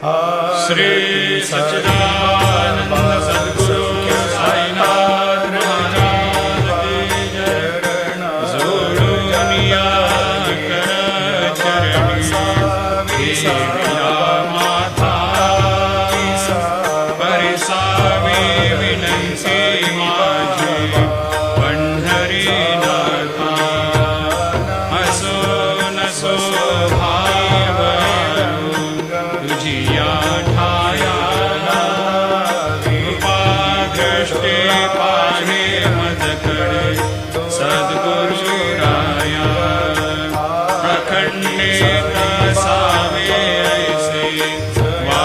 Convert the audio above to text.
श्री सच्चिदानंद सद्गुरु साईनाथ महाराज की जय। जोडूनिया कर चरणी विना माथा परिसावी विनंती माझी पंढरीनाथा। असो नसो भाव तुझिया ठाया कृपा दृष्टी पाहे मजकडे सद्गुरु राया। अखंडित सावे ऐसे वा